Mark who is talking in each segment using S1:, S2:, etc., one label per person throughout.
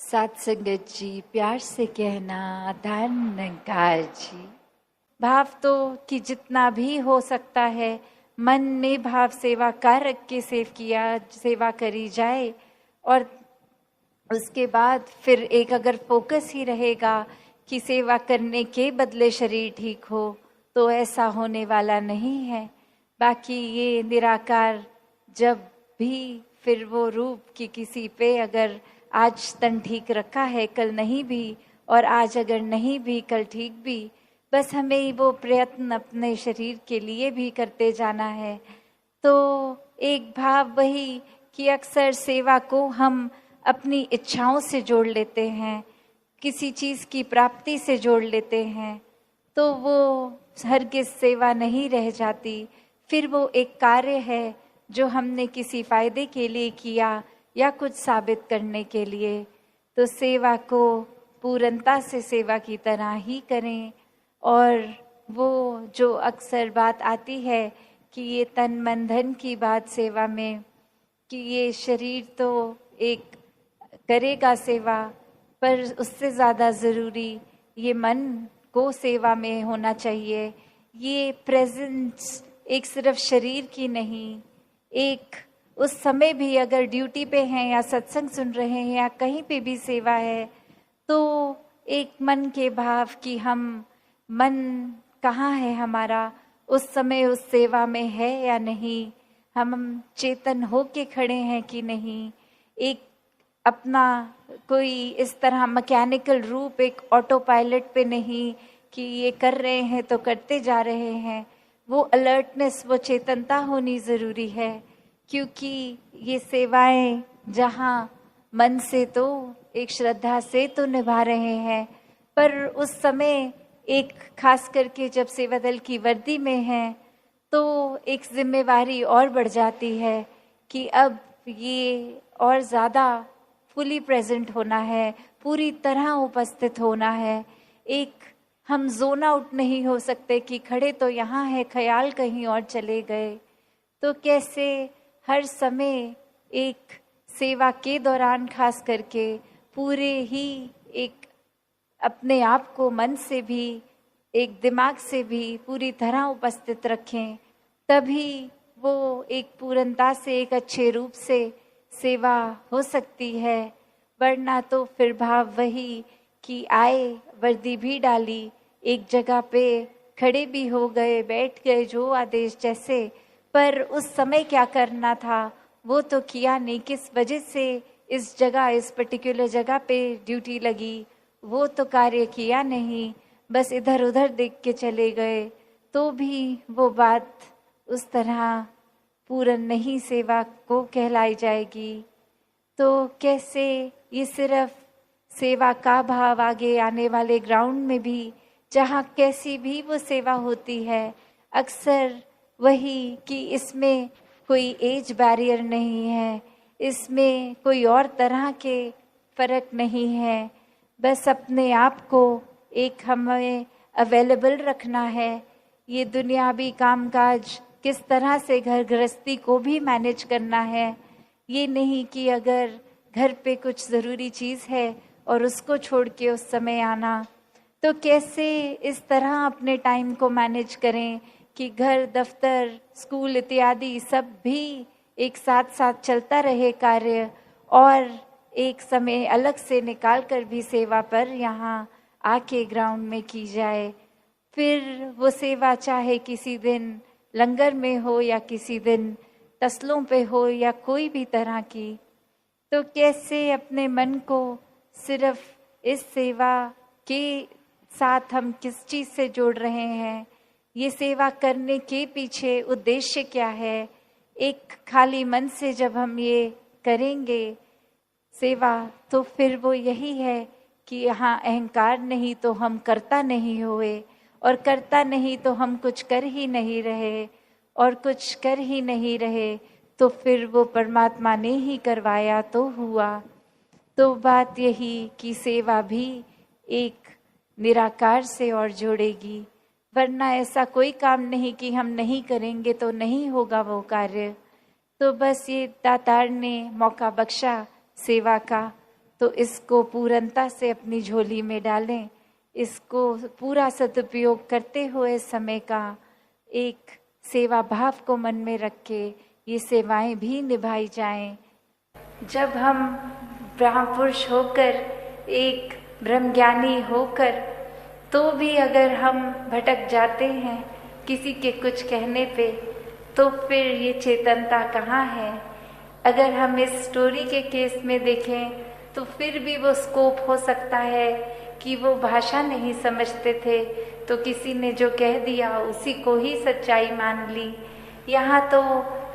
S1: साथ संगत जी, प्यार से कहना दान निरंकार जी। भाव तो कि जितना भी हो सकता है मन में भाव सेवा का रख के सेवा करी जाए। और उसके बाद फिर एक अगर फोकस ही रहेगा कि सेवा करने के बदले शरीर ठीक हो, तो ऐसा होने वाला नहीं है। बाकी ये निराकार जब भी फिर वो रूप की किसी पे अगर आज तन ठीक रखा है, कल नहीं भी, और आज अगर नहीं भी कल ठीक भी, बस हमें वो प्रयत्न अपने शरीर के लिए भी करते जाना है। तो एक भाव वही कि अक्सर सेवा को हम अपनी इच्छाओं से जोड़ लेते हैं, किसी चीज़ की प्राप्ति से जोड़ लेते हैं, तो वो हरगिज़ सेवा नहीं रह जाती। फिर वो एक कार्य है जो हमने किसी फायदे के लिए किया या कुछ साबित करने के लिए। तो सेवा को पूर्णता से सेवा की तरह ही करें। और वो जो अक्सर बात आती है कि ये तन मन धन की बात सेवा में, कि ये शरीर तो एक करेगा सेवा, पर उससे ज़्यादा ज़रूरी ये मन को सेवा में होना चाहिए। ये प्रेजेंस एक सिर्फ शरीर की नहीं, एक उस समय भी अगर ड्यूटी पे हैं या सत्संग सुन रहे हैं या कहीं पे भी सेवा है, तो एक मन के भाव कि हम मन कहाँ है हमारा, उस समय उस सेवा में है या नहीं, हम चेतन हो के खड़े हैं कि नहीं। एक अपना कोई इस तरह मैकेनिकल रूप, एक ऑटो पायलट पे नहीं कि ये कर रहे हैं तो करते जा रहे हैं। वो अलर्टनेस, वो चेतनता होनी ज़रूरी है, क्योंकि ये सेवाएं जहाँ मन से तो एक श्रद्धा से तो निभा रहे हैं, पर उस समय एक खास करके जब सेवा दल की वर्दी में हैं तो एक जिम्मेवारी और बढ़ जाती है कि अब ये और ज़्यादा फुली प्रेजेंट होना है, पूरी तरह उपस्थित होना है। एक हम जोन आउट नहीं हो सकते कि खड़े तो यहाँ है, ख्याल कहीं और चले गए। तो कैसे हर समय एक सेवा के दौरान खास करके पूरे ही एक अपने आप को मन से भी, एक दिमाग से भी पूरी तरह उपस्थित रखें, तभी वो एक पूर्णता से एक अच्छे रूप से सेवा हो सकती है। वरना तो फिर भाव वही कि आए, वर्दी भी डाली, एक जगह पे खड़े भी हो गए, बैठ गए जो आदेश जैसे, पर उस समय क्या करना था वो तो किया नहीं। किस वजह से इस जगह, इस पर्टिकुलर जगह पे ड्यूटी लगी, वो तो कार्य किया नहीं, बस इधर उधर देख के चले गए, तो भी वो बात उस तरह पूर्ण नहीं सेवा को कहलाई जाएगी। तो कैसे ये सिर्फ सेवा का भाव आगे आने वाले ग्राउंड में भी, जहाँ कैसी भी वो सेवा होती है, अक्सर वही कि इसमें कोई एज बैरियर नहीं है, इसमें कोई और तरह के फर्क नहीं है, बस अपने आप को एक हमें अवेलेबल रखना है। ये दुनियावी कामकाज किस तरह से घर गृहस्थी को भी मैनेज करना है, ये नहीं कि अगर घर पे कुछ ज़रूरी चीज़ है और उसको छोड़ के उस समय आना, तो कैसे इस तरह अपने टाइम को मैनेज करें कि घर, दफ्तर, स्कूल इत्यादि सब भी एक साथ साथ चलता रहे कार्य, और एक समय अलग से निकाल कर भी सेवा पर यहाँ आके ग्राउंड में की जाए। फिर वो सेवा चाहे किसी दिन लंगर में हो या किसी दिन तसलों पे हो या कोई भी तरह की, तो कैसे अपने मन को सिर्फ इस सेवा के साथ हम किस चीज़ से जोड़ रहे हैं, ये सेवा करने के पीछे उद्देश्य क्या है। एक खाली मन से जब हम ये करेंगे सेवा, तो फिर वो यही है कि यहाँ अहंकार नहीं तो हम करता नहीं हुए, और करता नहीं तो हम कुछ कर ही नहीं रहे, और कुछ कर ही नहीं रहे तो फिर वो परमात्मा ने ही करवाया तो हुआ। तो बात यही कि सेवा भी एक निराकार से और जोड़ेगी, वरना ऐसा कोई काम नहीं कि हम नहीं करेंगे तो नहीं होगा वो कार्य। तो बस ये दातार ने मौका बख्शा सेवा का, तो इसको पूर्णता से अपनी झोली में डालें, इसको पूरा सदुपयोग करते हुए समय का एक सेवा भाव को मन में रख के ये सेवाएं भी निभाई जाएं। जब हम ब्रह्म पुरुष होकर, एक ब्रह्मज्ञानी होकर, तो भी अगर हम भटक जाते हैं किसी के कुछ कहने पे, तो फिर ये चेतनता कहाँ है? अगर हम इस स्टोरी के केस में देखें तो फिर भी वो स्कोप हो सकता है कि वो भाषा नहीं समझते थे, तो किसी ने जो कह दिया उसी को ही सच्चाई मान ली। यहाँ तो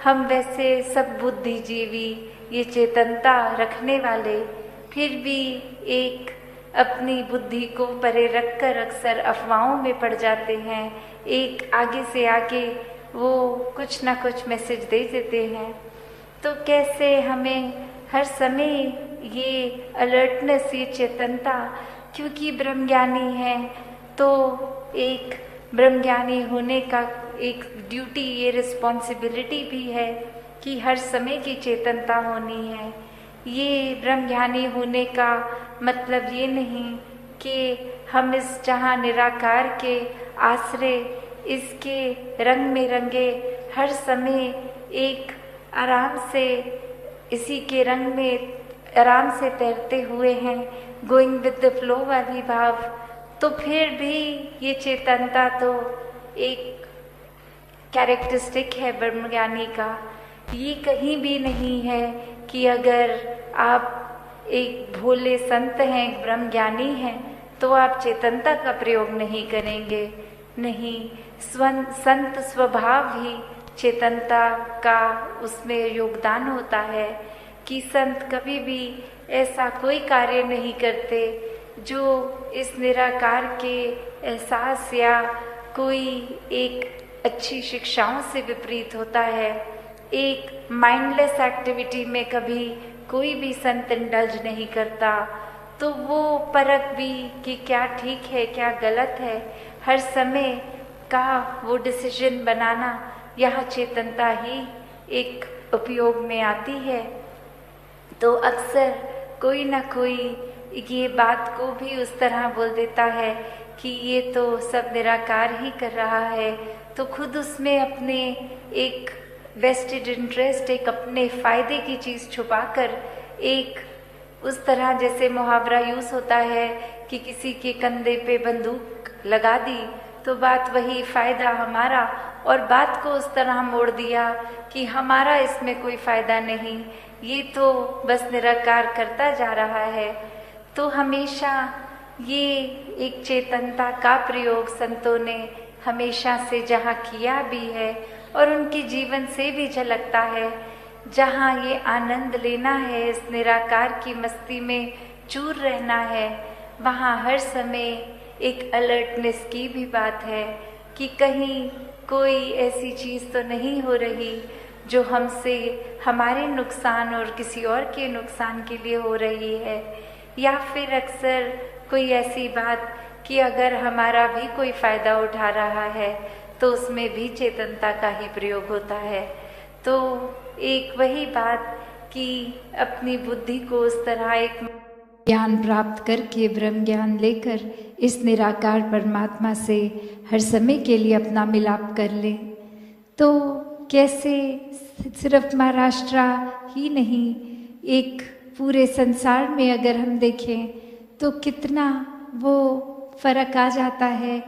S1: हम वैसे सब बुद्धिजीवी, ये चेतनता रखने वाले, फिर भी एक अपनी बुद्धि को परे रखकर अक्सर अफवाहों में पड़ जाते हैं। एक आगे से आगे वो कुछ ना कुछ मैसेज दे देते हैं। तो कैसे हमें हर समय ये अलर्टनेस, ये चेतनता, क्योंकि ब्रह्मज्ञानी है तो एक ब्रह्मज्ञानी होने का एक ड्यूटी, ये रिस्पॉन्सिबिलिटी भी है कि हर समय की चेतनता होनी है। ये ब्रह्मज्ञानी होने का मतलब ये नहीं कि हम इस जहाँ निराकार के आश्रय, इसके रंग में रंगे हर समय एक आराम से इसी के रंग में आराम से तैरते हुए हैं, गोइंग विद द फ्लो वाली भाव। तो फिर भी ये चेतनता तो एक कैरेक्टरिस्टिक है ब्रह्मज्ञानी का। ये कहीं भी नहीं है कि अगर आप एक भोले संत हैं, एक ब्रह्मज्ञानी हैं, तो आप चेतनता का प्रयोग नहीं करेंगे। नहीं, संत स्वभाव ही चेतनता का उसमें योगदान होता है कि संत कभी भी ऐसा कोई कार्य नहीं करते जो इस निराकार के एहसास या कोई एक अच्छी शिक्षाओं से विपरीत होता है। एक माइंडलेस एक्टिविटी में कभी कोई भी संत इंडल्ज नहीं करता, तो वो परख भी कि क्या ठीक है क्या गलत है, हर समय का वो डिसीजन बनाना, यह चेतनता ही एक उपयोग में आती है। तो अक्सर कोई ना कोई ये बात को भी उस तरह बोल देता है कि ये तो सब निराकार ही कर रहा है, तो खुद उसमें अपने एक वेस्टेड इंटरेस्ट, एक अपने फायदे की चीज़ छुपाकर एक उस तरह जैसे मुहावरा यूज़ होता है कि किसी के कंधे पे बंदूक लगा दी तो बात वही फ़ायदा हमारा, और बात को उस तरह मोड़ दिया कि हमारा इसमें कोई फ़ायदा नहीं, ये तो बस निराकार करता जा रहा है। तो हमेशा ये एक चेतनता का प्रयोग संतों ने हमेशा से जहाँ किया भी है और उनके जीवन से भी झलकता है। जहाँ ये आनंद लेना है, इस निराकार की मस्ती में चूर रहना है, वहाँ हर समय एक अलर्टनेस की भी बात है कि कहीं कोई ऐसी चीज़ तो नहीं हो रही जो हमसे हमारे नुकसान और किसी और के नुकसान के लिए हो रही है, या फिर अक्सर कोई ऐसी बात कि अगर हमारा भी कोई फ़ायदा उठा रहा है तो उसमें भी चेतनता का ही प्रयोग होता है। तो एक वही बात कि अपनी बुद्धि को उस तरह एक ज्ञान प्राप्त करके, ब्रह्म ज्ञान लेकर इस निराकार परमात्मा से हर समय के लिए अपना मिलाप कर ले। तो कैसे सिर्फ महाराष्ट्र ही नहीं, एक पूरे संसार में अगर हम देखें तो कितना वो फर्क आ जाता है,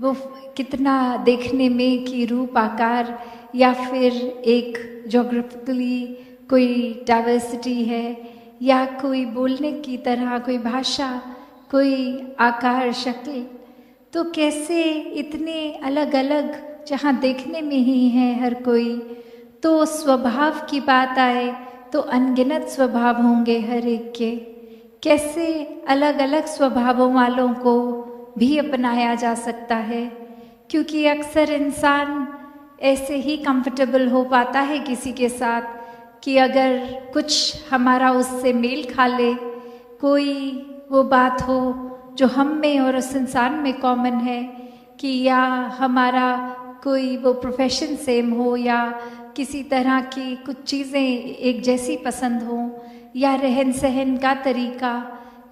S1: वो कितना देखने में कि रूप आकार या फिर एक जोग्राफिकली कोई डाइवर्सिटी है, या कोई बोलने की तरह कोई भाषा, कोई आकार शक्ल, तो कैसे इतने अलग अलग जहाँ देखने में ही है हर कोई। तो स्वभाव की बात आए तो अनगिनत स्वभाव होंगे हर एक के, कैसे अलग अलग स्वभावों वालों को भी अपनाया जा सकता है, क्योंकि अक्सर इंसान ऐसे ही कंफर्टेबल हो पाता है किसी के साथ कि अगर कुछ हमारा उससे मेल खा ले, कोई वो बात हो जो हम में और उस इंसान में कॉमन है, कि या हमारा कोई वो प्रोफेशन सेम हो या किसी तरह की कुछ चीज़ें एक जैसी पसंद हो, या रहन सहन का तरीका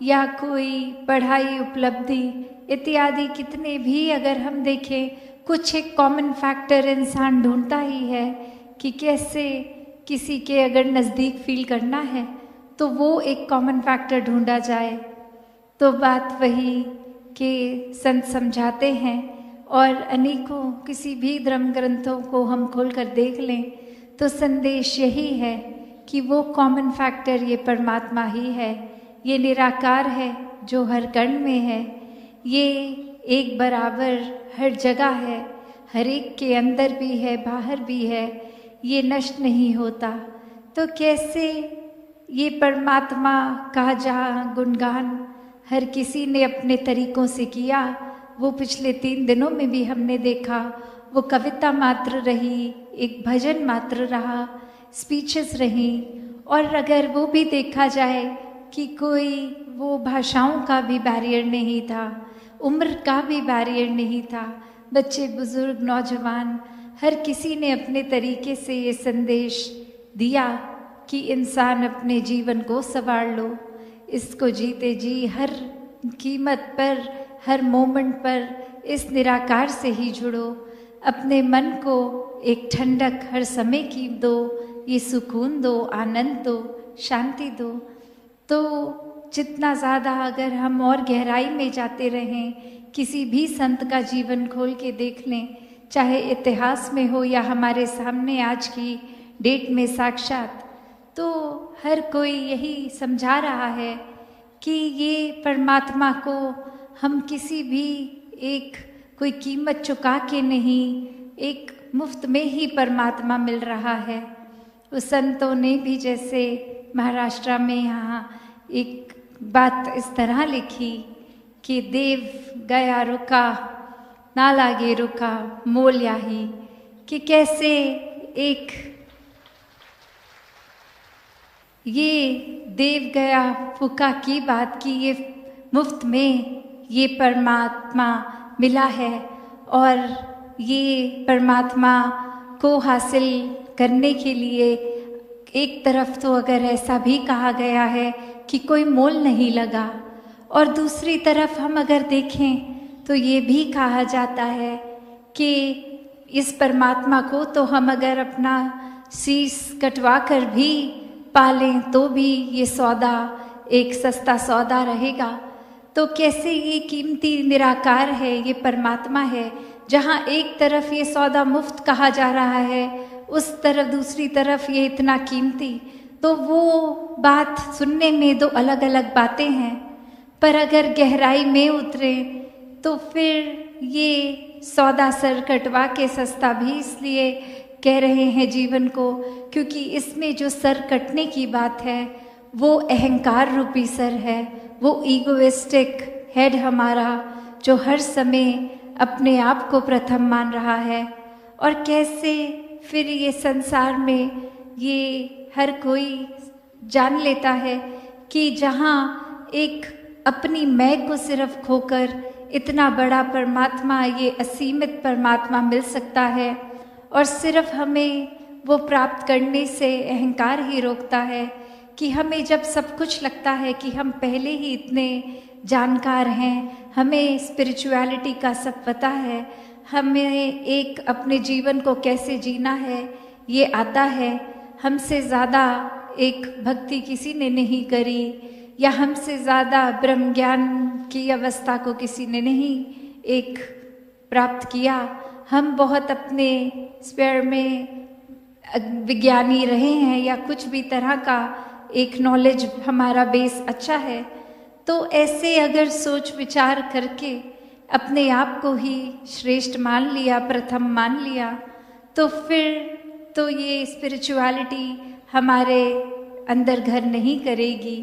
S1: या कोई पढ़ाई उपलब्धि इत्यादि कितने भी अगर हम देखें, कुछ एक कॉमन फैक्टर इंसान ढूंढता ही है कि कैसे किसी के अगर नज़दीक फील करना है तो वो एक कॉमन फैक्टर ढूंढा जाए। तो बात वही कि संत समझाते हैं, और अनेकों किसी भी धर्म ग्रंथों को हम खोल कर देख लें तो संदेश यही है कि वो कॉमन फैक्टर ये परमात्मा ही है, ये निराकार है जो हर कण में है, ये एक बराबर हर जगह है, हर एक के अंदर भी है बाहर भी है, ये नष्ट नहीं होता। तो कैसे ये परमात्मा का जहाँ गुणगान हर किसी ने अपने तरीकों से किया, वो पिछले 3 दिनों में भी हमने देखा, वो कविता मात्र रही, एक भजन मात्र रहा, स्पीचेस रही, और अगर वो भी देखा जाए कि कोई वो भाषाओं का भी बैरियर नहीं था, उम्र का भी बैरियर नहीं था, बच्चे बुजुर्ग नौजवान हर किसी ने अपने तरीके से ये संदेश दिया कि इंसान अपने जीवन को संवार लो, इसको जीते जी हर कीमत पर, हर मोमेंट पर इस निराकार से ही जुड़ो, अपने मन को एक ठंडक हर समय की दो, ये सुकून दो, आनंद दो, शांति दो। तो जितना ज़्यादा अगर हम और गहराई में जाते रहें, किसी भी संत का जीवन खोल के देख लें, चाहे इतिहास में हो या हमारे सामने आज की डेट में साक्षात, तो हर कोई यही समझा रहा है कि ये परमात्मा को हम किसी भी एक कोई कीमत चुका के नहीं, एक मुफ्त में ही परमात्मा मिल रहा है। उस संतों ने भी जैसे महाराष्ट्र में यहाँ एक बात इस तरह लिखी कि देव गया रुका ना लागे रुका मोल याही, कि कैसे एक ये देव गया फुका की बात की, ये मुफ्त में ये परमात्मा मिला है, और ये परमात्मा को हासिल करने के लिए एक तरफ तो अगर ऐसा भी कहा गया है कि कोई मोल नहीं लगा, और दूसरी तरफ हम अगर देखें तो ये भी कहा जाता है कि इस परमात्मा को तो हम अगर अपना शीश कटवा कर भी पालें तो भी ये सौदा एक सस्ता सौदा रहेगा। तो कैसे ये कीमती निराकार है, ये परमात्मा है, जहाँ एक तरफ ये सौदा मुफ्त कहा जा रहा है, उस तरफ दूसरी तरफ ये इतना कीमती। तो वो बात सुनने में दो अलग अलग बातें हैं, पर अगर गहराई में उतरे तो फिर ये सौदा सर कटवा के सस्ता भी इसलिए कह रहे हैं जीवन को, क्योंकि इसमें जो सर कटने की बात है वो अहंकार रूपी सर है, वो ईगोइस्टिक हेड हमारा जो हर समय अपने आप को प्रथम मान रहा है। और कैसे फिर ये संसार में ये हर कोई जान लेता है कि जहाँ एक अपनी मैं को सिर्फ खोकर इतना बड़ा परमात्मा, ये असीमित परमात्मा मिल सकता है, और सिर्फ हमें वो प्राप्त करने से अहंकार ही रोकता है कि हमें जब सब कुछ लगता है कि हम पहले ही इतने जानकार हैं, हमें स्पिरिचुअलिटी का सब पता है, हमें एक अपने जीवन को कैसे जीना है ये आता है, हमसे ज़्यादा एक भक्ति किसी ने नहीं करी, या हमसे ज़्यादा ब्रह्म ज्ञान की अवस्था को किसी ने नहीं एक प्राप्त किया। हम बहुत अपने स्पेयर में विज्ञानी रहे हैं या कुछ भी तरह का एक नॉलेज हमारा बेस अच्छा है, तो ऐसे अगर सोच विचार करके अपने आप को ही श्रेष्ठ मान लिया, प्रथम मान लिया, तो फिर तो ये स्पिरिचुअलिटी हमारे अंदर घर नहीं करेगी।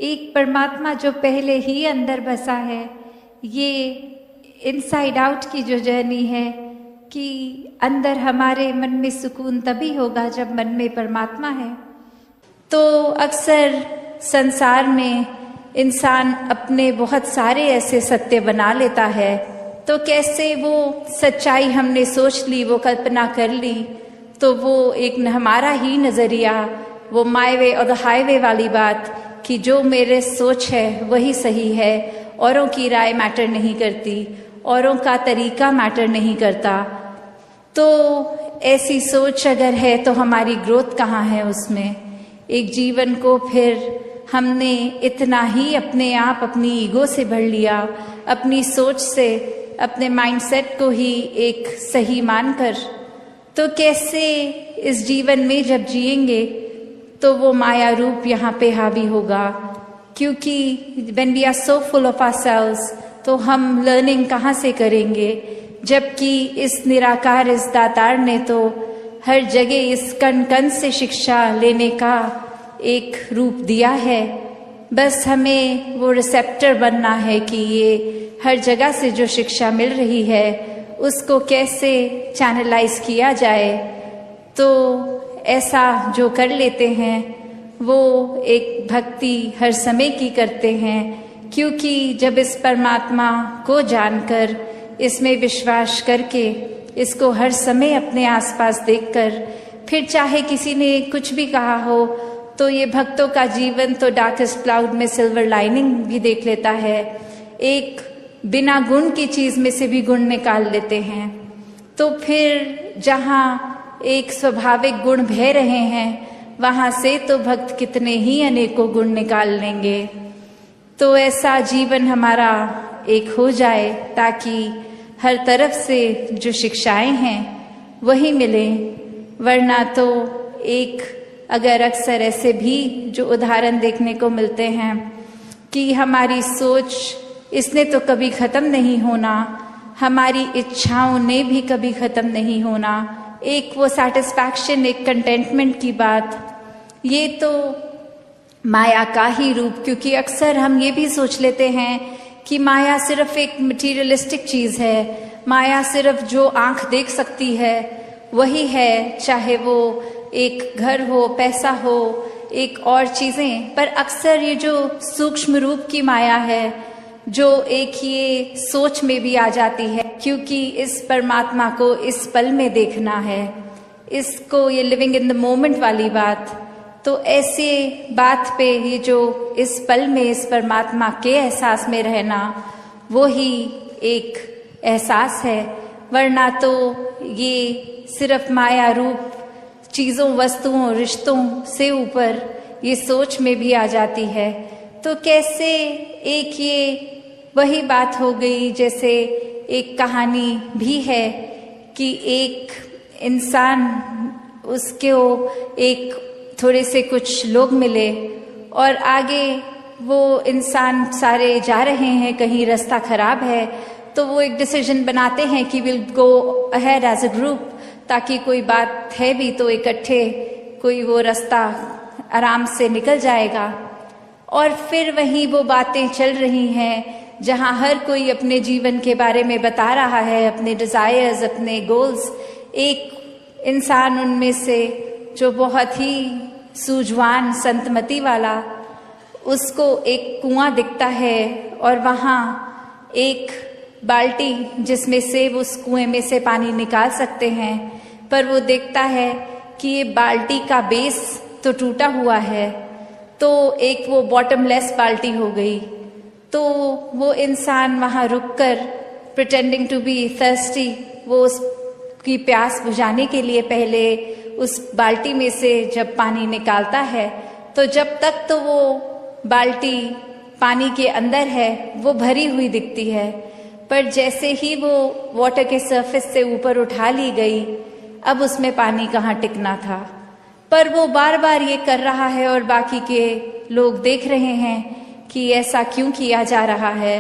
S1: एक परमात्मा जो पहले ही अंदर बसा है, ये इनसाइड आउट की जो जर्नी है कि अंदर हमारे मन में सुकून तभी होगा जब मन में परमात्मा है। तो अक्सर संसार में इंसान अपने बहुत सारे ऐसे सत्य बना लेता है, तो कैसे वो सच्चाई हमने सोच ली, वो कल्पना कर ली, तो वो एक हमारा ही नज़रिया वो माई वे और द हाईवे वाली बात कि जो मेरे सोच है वही सही है, औरों की राय मैटर नहीं करती, औरों का तरीका मैटर नहीं करता। तो ऐसी सोच अगर है तो हमारी ग्रोथ कहाँ है उसमें? एक जीवन को फिर हमने इतना ही अपने आप अपनी ईगो से भर लिया, अपनी सोच से, अपने माइंडसेट को ही एक सही मानकर। तो कैसे इस जीवन में जब जिएंगे तो वो माया रूप यहाँ पे हावी होगा, क्योंकि when we are so full of ourselves तो हम लर्निंग कहाँ से करेंगे, जबकि इस निराकार, इस दातार ने तो हर जगह इस कण कण से शिक्षा लेने का एक रूप दिया है। बस हमें वो रिसेप्टर बनना है कि ये हर जगह से जो शिक्षा मिल रही है उसको कैसे चैनलाइज किया जाए। तो ऐसा जो कर लेते हैं वो एक भक्ति हर समय की करते हैं, क्योंकि जब इस परमात्मा को जानकर, इसमें विश्वास करके, इसको हर समय अपने आसपास देखकर, फिर चाहे किसी ने कुछ भी कहा हो तो ये भक्तों का जीवन तो डार्केस्ट क्लाउड में सिल्वर लाइनिंग भी देख लेता है। एक बिना गुण की चीज में से भी गुण निकाल लेते हैं। तो फिर जहाँ एक स्वाभाविक गुण बह रहे हैं वहां से तो भक्त कितने ही अनेकों गुण निकाल लेंगे। तो ऐसा जीवन हमारा एक हो जाए ताकि हर तरफ से जो शिक्षाएं हैं वही मिले। वरना तो एक अगर अक्सर ऐसे भी जो उदाहरण देखने को मिलते हैं कि हमारी सोच, इसने तो कभी खत्म नहीं होना, हमारी इच्छाओं ने भी कभी खत्म नहीं होना, एक वो सेटिस्फैक्शन, एक कंटेंटमेंट की बात, ये तो माया का ही रूप। क्योंकि अक्सर हम ये भी सोच लेते हैं कि माया सिर्फ एक मटीरियलिस्टिक चीज है, माया सिर्फ जो आंख देख सकती है वही है, चाहे वो एक घर हो, पैसा हो, एक और चीजें। पर अक्सर ये जो सूक्ष्म रूप की माया है, जो एक ये सोच में भी आ जाती है, क्योंकि इस परमात्मा को इस पल में देखना है, इसको ये लिविंग इन द मोमेंट वाली बात। तो ऐसे बात पे ये जो इस पल में इस परमात्मा के एहसास में रहना, वो ही एक एहसास है। वरना तो ये सिर्फ माया रूप चीजों, वस्तुओं, रिश्तों से ऊपर ये सोच में भी आ जाती है। तो कैसे एक ये वही बात हो गई, जैसे एक कहानी भी है कि एक इंसान, उसको एक थोड़े से कुछ लोग मिले और आगे वो इंसान सारे जा रहे हैं, कहीं रास्ता खराब है, तो वो एक डिसीजन बनाते हैं कि will go ahead as a group, ताकि कोई बात है भी तो इकट्ठे कोई वो रास्ता आराम से निकल जाएगा। और फिर वहीं वो बातें चल रही हैं जहां हर कोई अपने जीवन के बारे में बता रहा है, अपने डिजायर्स, अपने गोल्स। एक इंसान उनमें से जो बहुत ही सूझवान, संतमति वाला, उसको एक कुआं दिखता है और वहां एक बाल्टी जिसमें से वो उस कुएं में से पानी निकाल सकते हैं। पर वो देखता है कि ये बाल्टी का बेस तो टूटा हुआ है, तो एक वो बॉटमलेस बाल्टी हो गई। तो वो इंसान वहां रुककर प्रिटेंडिंग टू बी थर्स्टी, वो उसकी प्यास बुझाने के लिए पहले उस बाल्टी में से जब पानी निकालता है, तो जब तक तो वो बाल्टी पानी के अंदर है वो भरी हुई दिखती है। पर जैसे ही वो वाटर के सरफेस से ऊपर उठा ली गई, अब उसमें पानी कहाँ टिकना था। पर वो बार बार ये कर रहा है और बाकी के लोग देख रहे हैं कि ऐसा क्यों किया जा रहा है।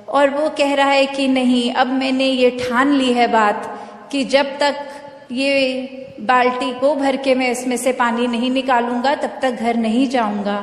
S1: और वो कह रहा है कि नहीं, अब मैंने ये ठान ली है बात कि जब तक ये बाल्टी को भर के मैं इसमें से पानी नहीं निकालूंगा तब तक घर नहीं जाऊंगा।